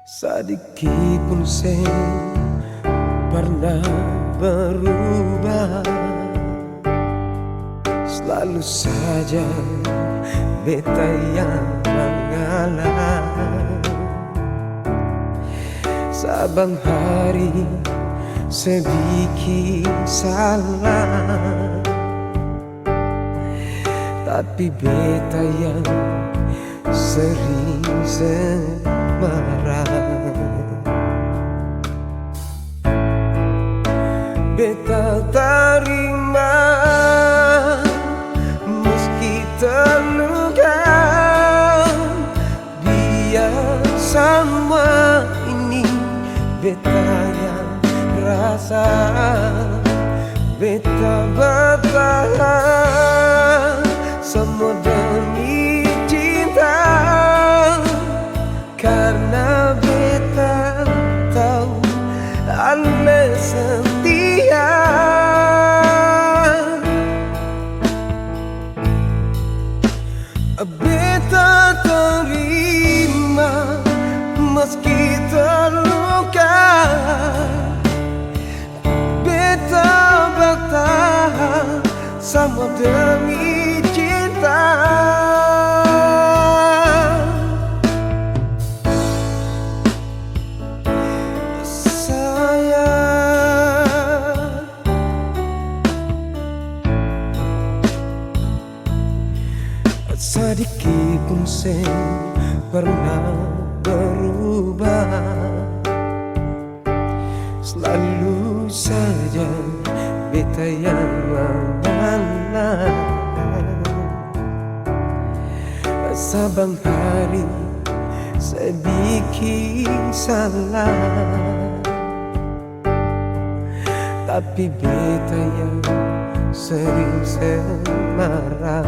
Sedikit pun saya pernah berubah. Selalu saja beta yang mengalah. Saban hari sedikit salah, tapi beta yang sering marah. Beta terima meski terluka. Biar semua ini beta yang rasa. Beta bertahan semua demi cinta, karena beta tahu Allah setia. Beta terima meski terluka. Beta bertahan sama demi cinta. Sedikit pun saya pernah berubah. Selalu saja beta yang mengalah. Saban hari sedikit salah, tapi beta yang sering marah.